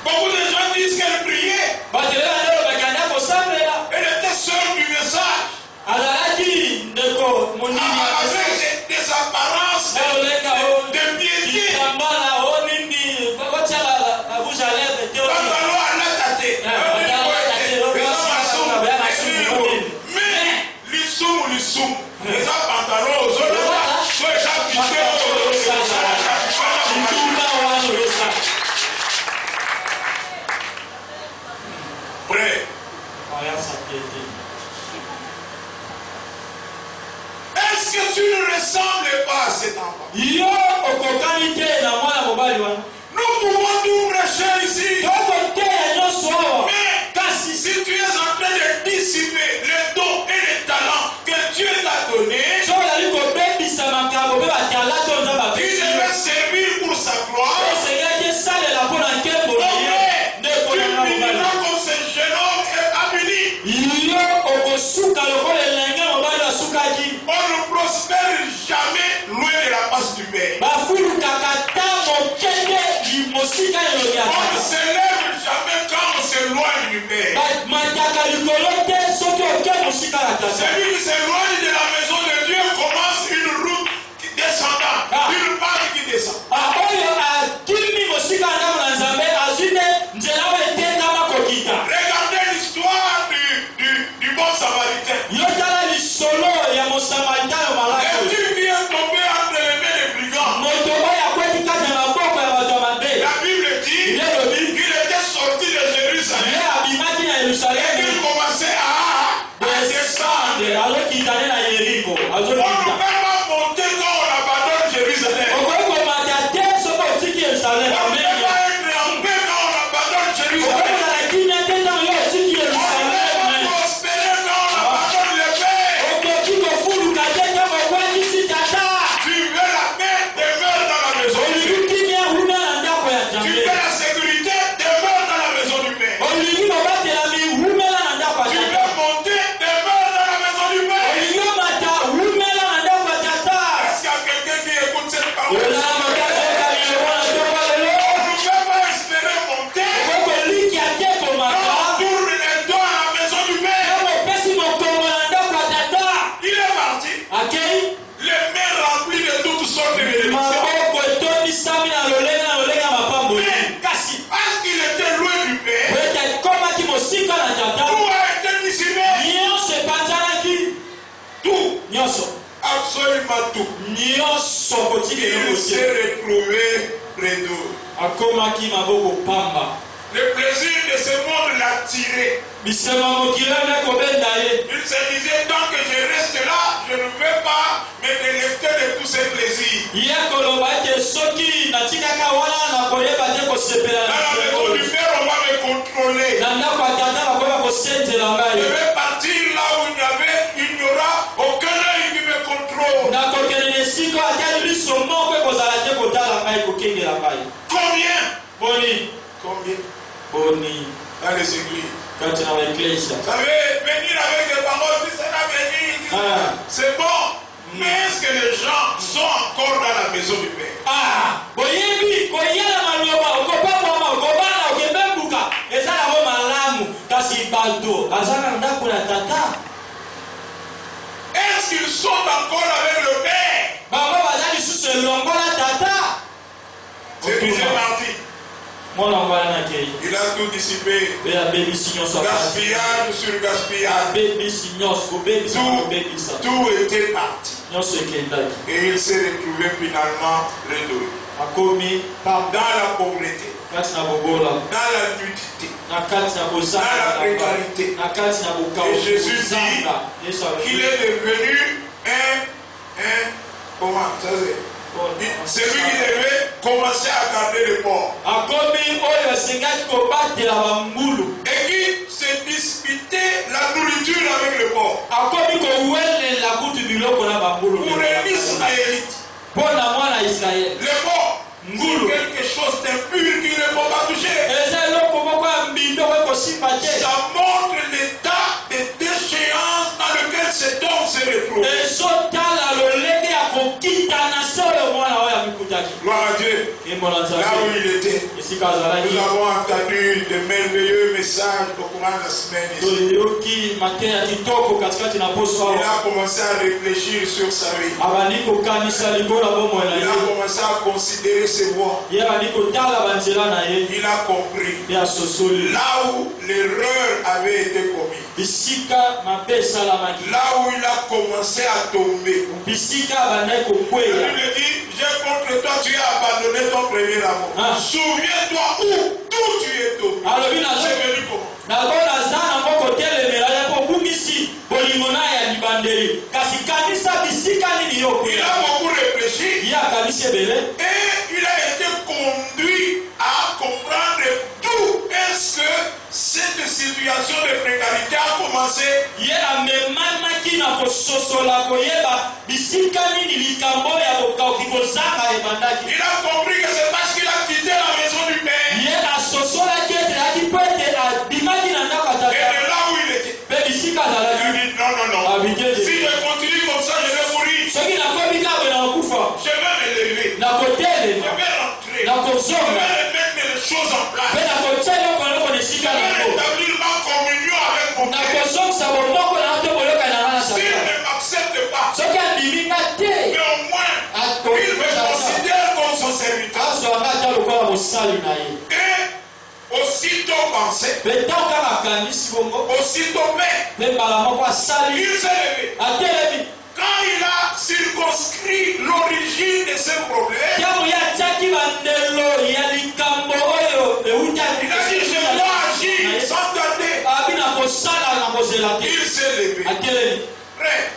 Beaucoup de gens disent qu'elle priait. Elle était sœur du message. Avec des apparences de piété. Mais l'issoum, les pantalons aux autres, soit j'habite Frère, est-ce que tu ne ressembles pas à cet enfant? Nous pouvons tout prêcher ici. Mais si tu es en train de dissiper les dons et les talents que Dieu t'a donnés, il devait servir pour sa gloire. Tu finiras comme ce jeune homme Abili. On ne prospère jamais loin de la face du Père. On ne s'élève jamais quand on s'éloigne du Père. Celui qui s'éloigne de la maison de Dieu commence une route des descendant, une marque qui descend. Regardez l'histoire du bon samaritain. Et tu viens tomber entre les mains des brigands. La Bible dit qu'il était sorti de Jérusalem et qu'il commençait à descendre. On ne peut pas monter quand on abandonne Jérusalem. On ne peut pas être en paix quand on abandonne Jérusalem. Absolument tout. Il s'est retrouvé près d'eux. Le plaisir de ce monde l'a tiré. Il se disait, tant que je reste là, je ne veux pas me délecter de tous ces plaisirs. Dans la maison du Père, on va me contrôler. Je vais partir là où il n'y aura aucun œil qui me contrôle. Combien dans les églises. Vous savez, venir avec des paroles, si ça va venir, c'est bon. Mais est-ce que les gens sont encore dans la maison du Père? Est-ce qu'ils sont encore avec le Père? C'est mardi. Il a tout dissipé. Gaspillage sur gaspillage. Tout était parti. Et il s'est retrouvé finalement réduit. Dans la pauvreté. Dans la nudité. Dans la précarité. Et Jésus dit qu'il est devenu comment ça c'est? C'est lui qui devait commencer à garder le porc. Et qui se disputait la nourriture avec le porc. Pour les Israélites. Le porc, c'est quelque chose d'impur qui ne faut pas toucher. Ça montre l'état de déchéance dans lequel cet homme s'est retrouvé. Gloire à Dieu. Là où il était, nous avons entendu de merveilleux messages au courant de la semaine. Il a commencé à réfléchir sur sa vie. Il a commencé à considérer ses voies. Il a compris là où l'erreur avait été commise. Là où il a commencé à tomber. La Bible dit, j'ai contre toi, tu as abandonné ton premier amour. Souviens-toi d'où tu es tombé. C'est venu comment? Il a beaucoup réfléchi et il a été conduit à comprendre d'où est-ce que cette situation de précarité a commencé. Il a compris que c'est parce qu'il a quitté la maison du Père. Et de là où il était. Il a dit non. Si je continue comme ça, je vais mourir. Je vais me lever. Je vais rentrer. Je vais remettre les choses en place. Je vais rétablir ma communion avec mon Père. S'il ne m'accepte pas, mais au moins Et aussitôt pensé, aussitôt fait, il s'est levé. Quand il a circonscrit l'origine de ce problème, il a dit je dois agir sans tarder. Il s'est levé. Frère,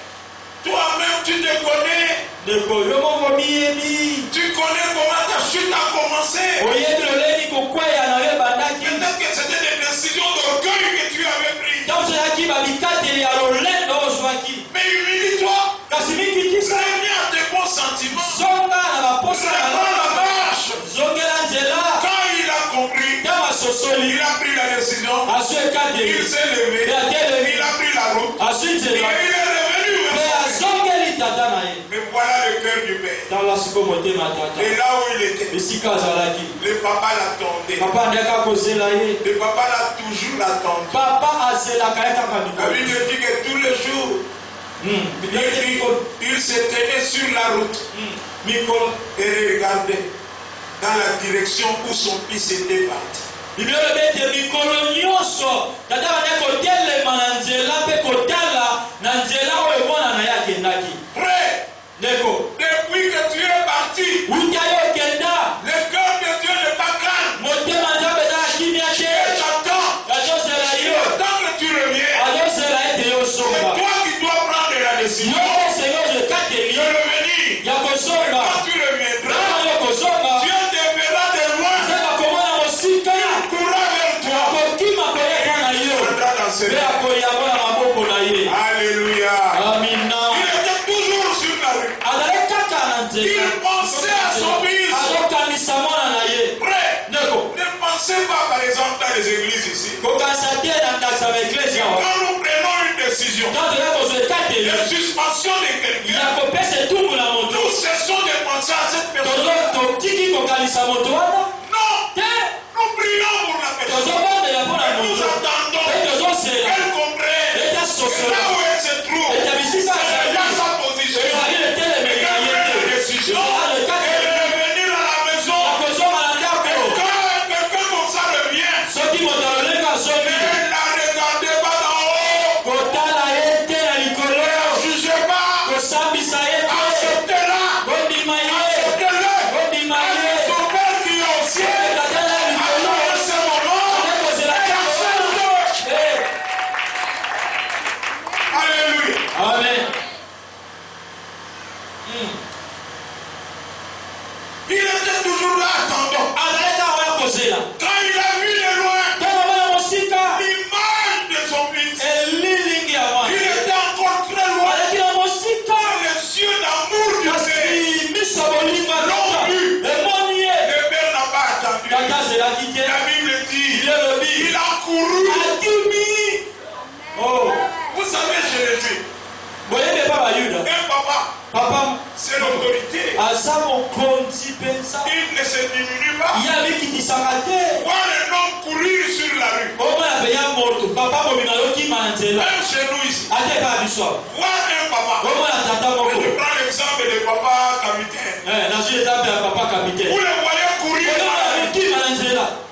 toi-même tu te connais. Tu connais comment ta chute a commencé. Peut-être que c'était des décisions d'orgueil que tu avais prises. Mais humilie-toi. Reviens à tes bons sentiments. Reprends la marche. Quand il a compris, il a pris la décision. Il s'est levé. Il a pris la route. Et il est revenu. Mais voilà le cœur du père. Et là où il était, le papa l'attendait. Le papa l'a toujours attendu. La Bible dit que tous les jours, il se tenait sur la route et regardait dans la direction où son fils était parti. Frère, depuis que tu es parti, le cœur de Dieu n'est pas calme. Il attend que tu reviennes. C'est toi qui dois prendre la décision de revenir. Quand tu reviendras, Dieu te verra de loin. Il courra vers toi. Il entrera dans ses mains. Alléluia. Il était toujours sur la rue. Il pensait à son fils. Frère, ne pensez pas par exemple dans les églises ici. Quand nous prenons une décision de suspension de quelqu'un, nous cessons de penser à cette personne. Non, nous prions pour la personne. Nous attendons qu'elle comprenne que là où elle se trouve, c'est là sa position. Et qu'elle prenne la décision et revenir à la maison. Et quand quelqu'un comme ça revient, ne la regardez pas d'en haut. Ne la jugez pas. Acceptez-la. Acceptez-le. Avec son Père qui est au ciel. Attendez ce moment et acceptez. Alléluia. Amen. Il était toujours là attendant. Quand il a vu de loin l'image de son fils, il était encore très loin. Les yeux d'amour du Père l'ont vu. Le Père n'a pas attendu. La Bible dit, il a couru. Vous savez, je le dis, un papa, c'est l'autorité. Il ne se diminue pas. Voir un homme courir sur la rue. Même chez nous ici. Voir un papa. Je prends l'exemple de papa capitaine. Vous le voyez courir.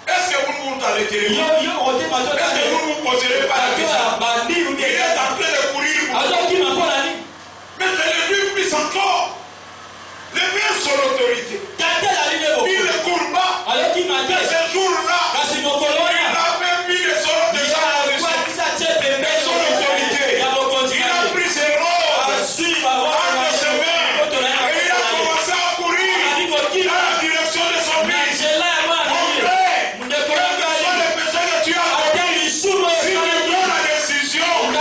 Est-ce que vous ne vous arrêterez pas? Est-ce que vous ne vous poserez pas la question? Il est en train de courir. Mais je l'ai vu plus encore. Le Père sur l'autorité. Il ne court pas. Mais ce jour-là, il a même mis les sortes de sa position. Et son autorité. Il a pris ses robes entre ses mains. Et il a commencé à courir dans la direction de son fils. Mon frère, quelles que soient les personnes que tu as commises, si tu prends la décision de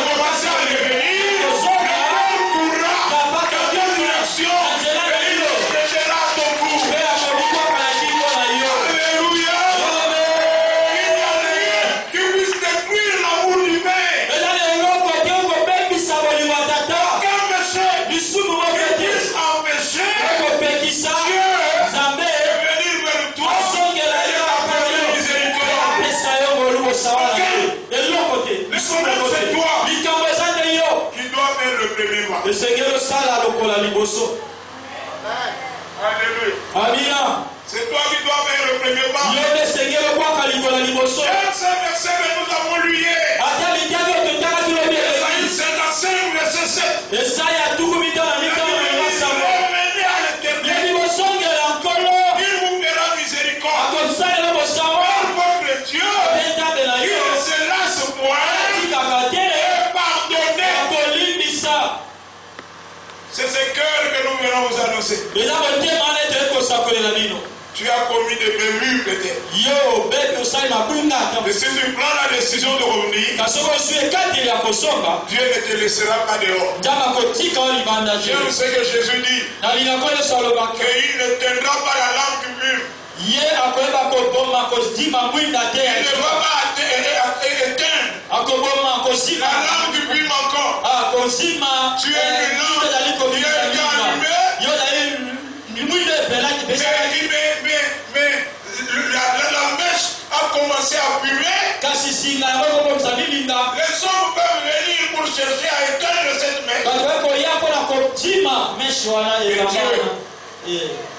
commencer à devenir, le Père courra dans quelle direction et il le prêtera à ton cou. Alléluia. Il n'y a rien qui puisse détruire l'amour du Père. Aucun péché qui puisse empêcher Dieu de venir vers toi et de t'apporter miséricorde. C'est toi qui dois faire le premier pas. Alléluia. Amina. C'est toi qui dois faire le premier pas. Ce verset que nous avons lu hier. Ésaïe 55, verset 7. Il revenez à l'Éternel. Il vous fera miséricorde. Votre Dieu, il ne se lasse point et pardonner. C'est ce cœur que nous venons vous annoncer. Tu as commis des bévues peut-être. Mais si tu prends la décision de revenir, Dieu ne te laissera pas dehors. J'aime ce que Jésus dit. Qu'il ne tiendra pas la lampe mûre. Il ne va pas éteindre la lampe du bulle encore. Tu es une lampe qui est allumée. Mais la mèche a commencé à fumer. Les hommes peuvent venir pour chercher à éteindre cette mèche.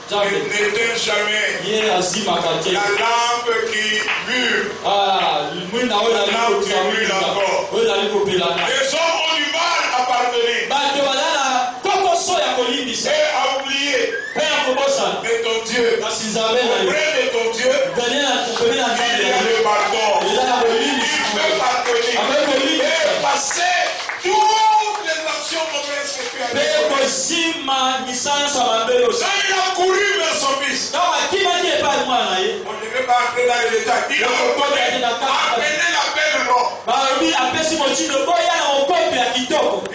N'éteins jamais la lampe qui brûle. La lampe qui brûle encore. Les hommes ont du mal à pardonner et à oublier. Mais ton Dieu, auprès de ton Dieu, il y a le pardon. Il peut pardonner et passer toutes les actions mauvaises que tu as fait. Quand il a couru vers son fils, on ne veut pas entrer dans les détails. Il a appelé la belle robe.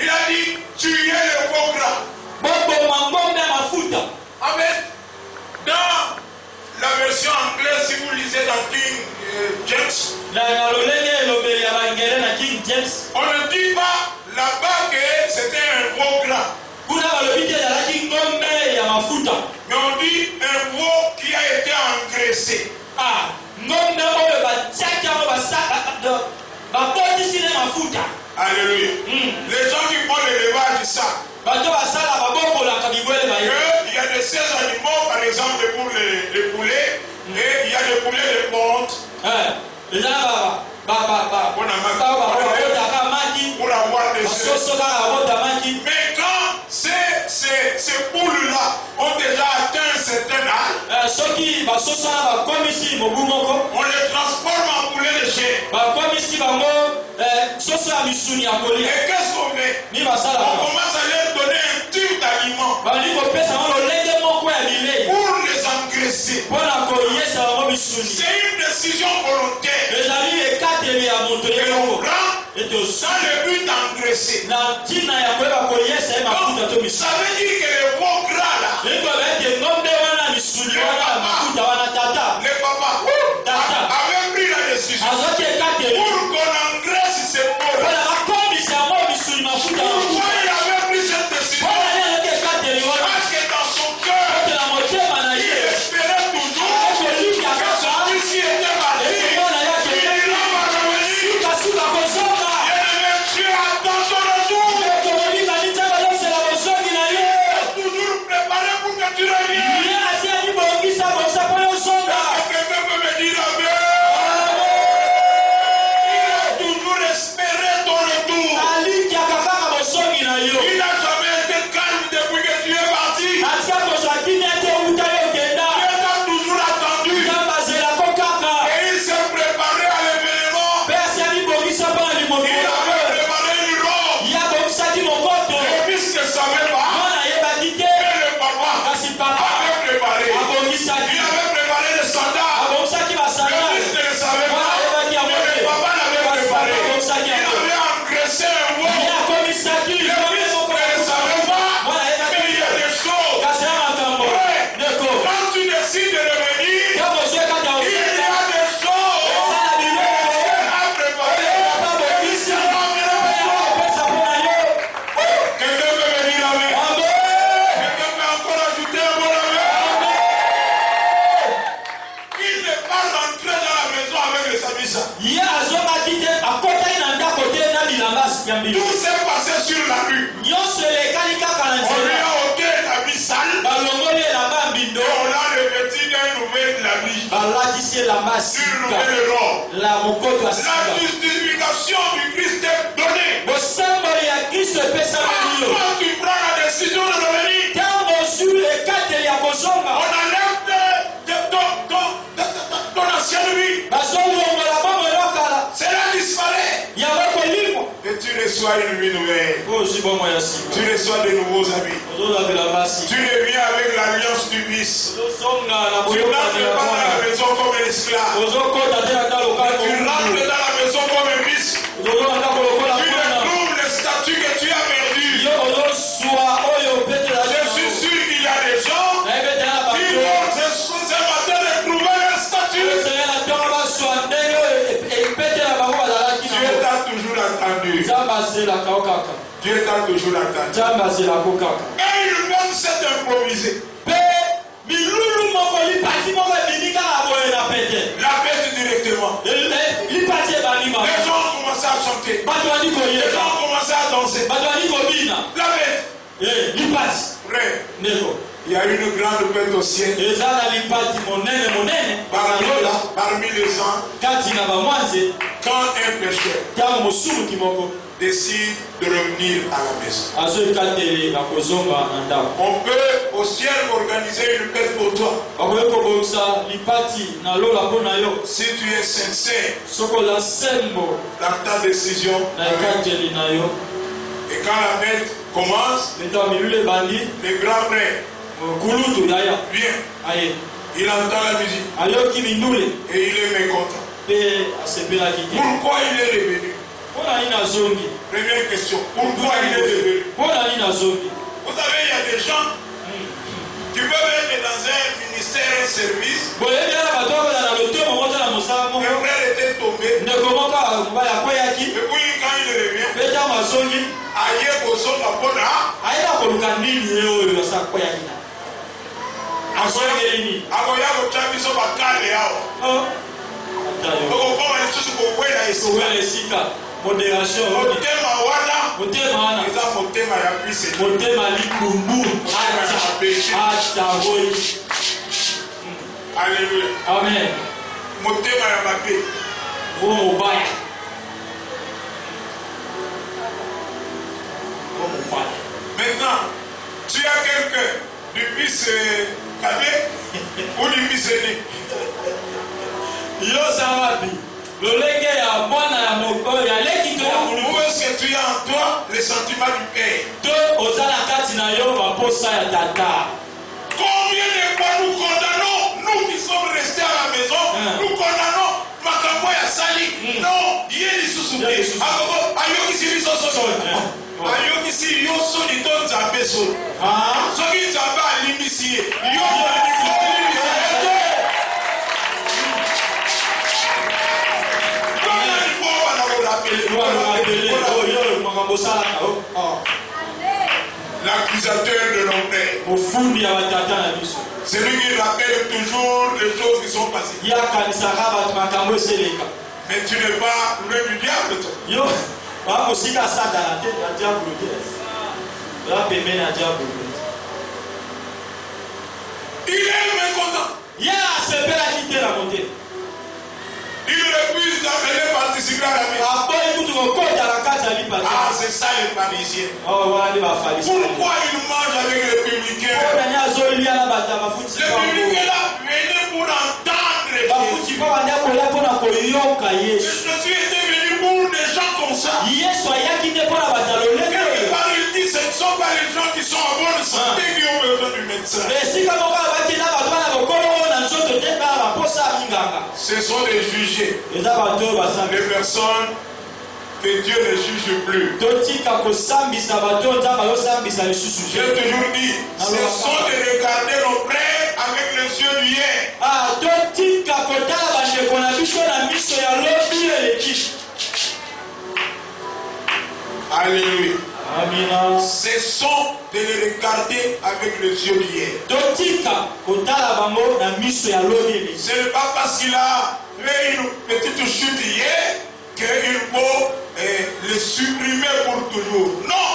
Il a dit, tu es le bon gras. Amen. Dans la version anglaise, si vous lisez dans King James, on ne dit pas là-bas que c'était un veau gras. Mais on dit un veau qui a été engraissé. Alléluia. Les gens qui font l'élevage du sac. Il y a de ces animaux, par exemple, pour les poulets, et il y a des poulets de ponte. Pour avoir des œufs. Mais quand ces poules-là ont déjà atteint un certain âge, on les transforme en poulets de chair. Et qu'est-ce qu'on fait? On commence à leur donner un tube d'aliment pour les engraisser. C'est une décision volontaire que l'on prend dans le but d'engraisser. Donc, ça veut dire que les veaux gras là, les papas avaient pris la décision pour qu'on engraisse ces veaux là. Pourquoi il avait pris cette décision? Parce que dans son cœur, il espérait toujours que son fils y était parti. Il va revenir. Dieu attend son retour. Toujours préparé pour que tu reviennes. Quelqu'un peut me dire amen. Il a toujours espéré ton retour. Il n'a jamais été calme depuis que tu es parti. Dieu t'a toujours attendu. Et il s'est préparé à l'événement. Il avait préparé une robe. Le fils ne savait pas. Mais le papa avait préparé. Il avait préparé le sandal. Le fils ne le savait pas. Mais le papa l'avait préparé. Il avait engraissé un veau. Le fils ne le savait pas. Mais il y a des choses. Quand tu décides de revenir, il y a des choses à préparer. Quelqu'un peut me dire amen. Quelqu'un peut encore ajouter un bon amen. Il n'est pas rentré dans la maison avec les amis. Tout s'est passé sur la rue. On lui a ôté l'habit sale. Et on l'a revêtu d'un nouveau nouvelle habit. balatisi elamba Une sika nouvelle robe. la mokoto ya La sika justification du Christ est donnée. bosamboli ya kristo epesameli yo Quand tu prends la décision de revenir, ntango ozwi ekateli ya kozonga on enlève ton ancienne vie. bazolongola bango elokala Cela disparaît. yango kolimwa Et tu reçois une vie nouvelle. po ozwi bongo ya sika Tu reçois de nouveaux habits. ozolabela basi Tu reviens avec l'alliance du Fils. ozozonga na Tu boyokani n'entres ya pas dans la mwana maison comme un esclave. ozokota te na talo kaka Tu rentres dans la maison comme un fils. ozozonga ndako lokola Tu mwana retrouves le statut que tu as perdu. yo ozosua oyo opetela Je suis sûr qu'il y a des gens nayebetela na qui bato vont ce matin retrouver leur statut. ozela na ntongo basua ndenge oyo epetela bango bazalaki Dieu t'a toujours entendu. nzambe azelaka o kaka Dieu t'a toujours entendu. nzambe azelaka o kaka Et il même s'est improvisé. mpe milulu moko lipati moko ebimi kaka boye na pete La bête directement. lipati ebandima Les gens ont commencé à chanter. bato bandi Les koyeba gens ont commencé à danser. bato bandi kobina La bête. lipati Frère, ndeko il y a une grande bête au ciel. eza na lipati monene monene bakalola Parmi les gens, kati na bamwanze quand un pécheur ntango mosuluki moko décide de revenir à la maison, azoekateli ya kozonga na ndako on peut au ciel organiser une fête pour toi. bakoki kobongisa lipati na lola mpo na yo Si tu es sincère sokola sembo dans ta décision, na ekateli na yo et quand la fête commence, ntango milulu ebandi le grand frère kulutu yaya vient, aye il entend la musique ayoki mindule et il est mécontent. mpe asepelaki te Pourquoi il est revenu? mpo na nini azongi Première question, pourquoi il est revenu? mpo na nini azongi Vous savez, il y a des gens qui peuvent être dans un ministère, un service. boyebi ana bato okoza na lotemo moko na mosala Un moko frère était tombé. ndeko moko mobali akweyaki Et puis quand il revient, mpe ntango azongi aye kosoka mpona ayeba koluka nini ye oyo asa akweyaki na azongeli nini akoya kotya biso bakale awa okokoma lisusu kokwela esowela esika modération motema wana motema wana eza motema ya bise motema likundu ataboyi alleluya amen motema ya mabe o mobaya o mobaya maintenant tu as quelqu'un du fils cadet ou du fils aîné yoza wapi lolenge ya mwana ya moko ya leki to ya où kuluku est-ce que tu as en toi le sentiment du père to oza na kati na yo baposa ya tata combien de fois nous condamnons nous qui sommes restés à la maison nous condamnons makambo ya sali non ye lisusu te akoko ayokisi biso soni ayokisi yo soni to nzambe soni soki nzambe alimbisi ye yo l'accusateur de nos pères. C'est lui qui rappelle toujours les choses qui sont passées. Mais tu n'es pas loin du diable, toi. Il est mécontent. Il refuse d'amener participer à la vie. Ah, c'est ça les pharisiens. Pourquoi ils mangent avec les publicains? Les publicains là venaient pour entendre. Je suis été venu pour des gens comme ça. Quelque part il dit ce ne sont pas les gens qui sont en bonne santé qui ont besoin du médecin. Ce sont des jugés. Des personnes que Dieu ne juge plus. J'ai toujours dit, ce sont de regarder nos frères avec les yeux du hier. Alléluia. Ce sont de les regarder avec les yeux d'hier. Ce n'est pas parce qu'il a fait une petite chute hier qu'il faut le supprimer pour toujours. Non.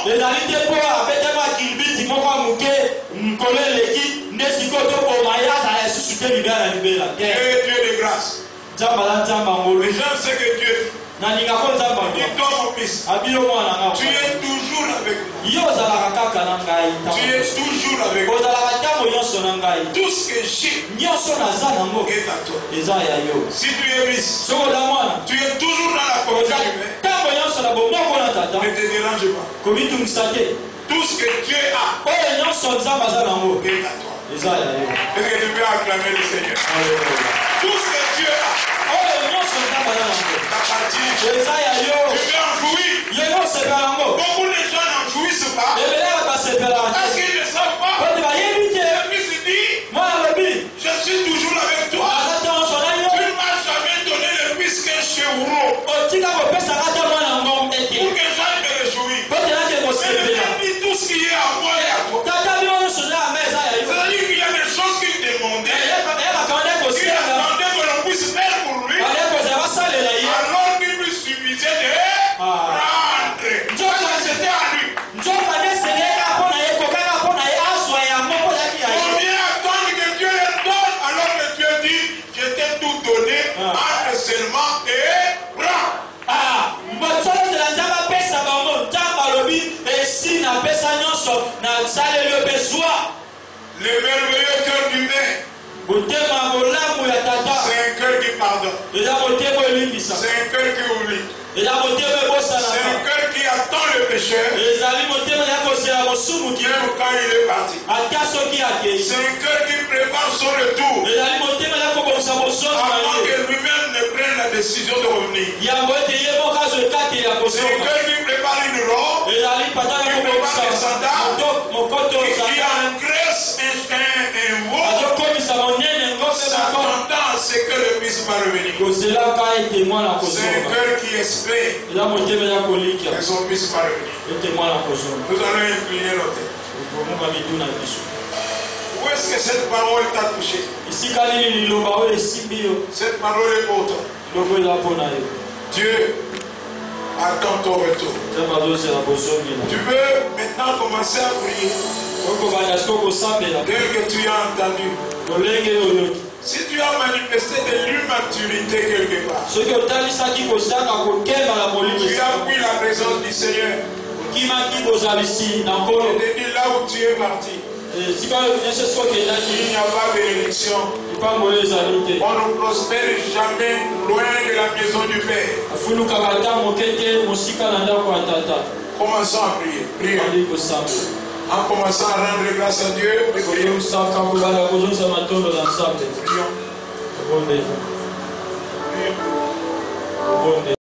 nde sikoyo tokoma ye azala lisusu te libela na libela Dieu est Dieu de grâce. nzambe aza nzambe angolo Les gens savent que Dieu, nalingako nzambe dis toi mon fils, abilo mwana nga tu es toujours avec moi. yo ozalaka kaka na ngai Tu es toujours avec moi. ozalaka ntango nyonso na ngai Tout ce que j'ai nyonso naza nango est à toi. eza ya yo Si tu es fils, soki oza mwana tu es toujours dans la oza communauté humaine. ntango nyonso na bomoko na tata Ne te dérange pas. komitungisa te Tout ce que Dieu a oyo nyonso nzambe aza nango est à toi. eza ya yo Est-ce que tu peux acclamer le Seigneur? Tout ce que Dieu a oyo nyonso nzambe aza nango t'appartient. eza ya yo Tu peux en jouir. yo nyosepela yango Beaucoup de gens n'en jouissent pas ebelaka basepelaka parce te qu'ils ne savent pas. kote bayebi te Le fils dit, mwana lobi je suis toujours avec toi. aza te nyonso na yo Tu ne m'as jamais donné le fils qu'un chevreau otika kopesaka te mwana yango ete pour que j'aille me réjouir. kote nake Mais le kosepela Père dit tout ce qui est à moi et à toi. tata bino nyonso na yanga eza ya yo C'est-à-dire qu'il y a des choses qu'il demandait. eyebaka wane Il kosala attendait que l'on puisse faire pour lui. wane kozala basalela ye Alors qu'il lui suffisait de rendre. Ça, c'était à lui. nzoka neseleka mpo na ye kokaka mpo na ye azwa yango mpo yaki ya ye Combien attendent que Dieu leur donne alors que Dieu dit, je t'ai tout donné, entre seulement et prends. batolotela nzambe apesa bango ntango alobi esi napesa nyonso nasaleli yo mpe zwa Le merveilleux cœur humain, motema bolamu ya tata c'est un cœur qui pardonne. eza motema elimbisa C'est un cœur qui oublie. eza motema C'est un ebosanaka cœur qui attend le pécheur, ezali motema ya kozela mosumu même quand il est parti. ata soki akei C'est un cœur qui prépare son retour ezali motema ya kobongisa bosomi na avant ye que lui-même ne prenne la décision de revenir. yango ete ye moko azwa ekate ya C'est un kosoka cœur qui prépare une robe, ezali pata ya kobongisa mokoto qui engraisse un veau, azokomisa monene ngombe bakoma s'attendant à ce que le fils va revenir. kozelaka ete mwana C'est un kozoka cœur qui espère eza motema ya kolikya que son fils va revenir. ete mwana kozoka Nous allons incliner nos têtes. okomuka mituna biso Où est-ce que cette parole t'a touché? esika nini liloba oyo esimbi yo Cette parole est pour toi. loko eza mpo na yo Dieu attend ton retour. nzambe azozela bozomi na Tu peux maintenant commencer à prier okobanda siko kosambela dès que tu as entendu. lolenge oyoki Si tu as manifesté de l'immaturité quelque part, soki otalisaki kozanga kokemba na molimo tu as pris la présence du Seigneur. okimaki bozalisi na nkolo Je te dis là où tu es parti, esika nyonso esiko okendaki il n'y a pas de bénédiction. lipambolo ezali te On ne prospère jamais loin de la maison du Père. afulukaka ata moke te mosika na ndako ya tata Commençons à prier. Prions. ali kosambela En commençant à rendre grâce à Dieu, prions. kosaka kobanda kozosa matondo na nzambe Prions. obondeli Prions. obondeli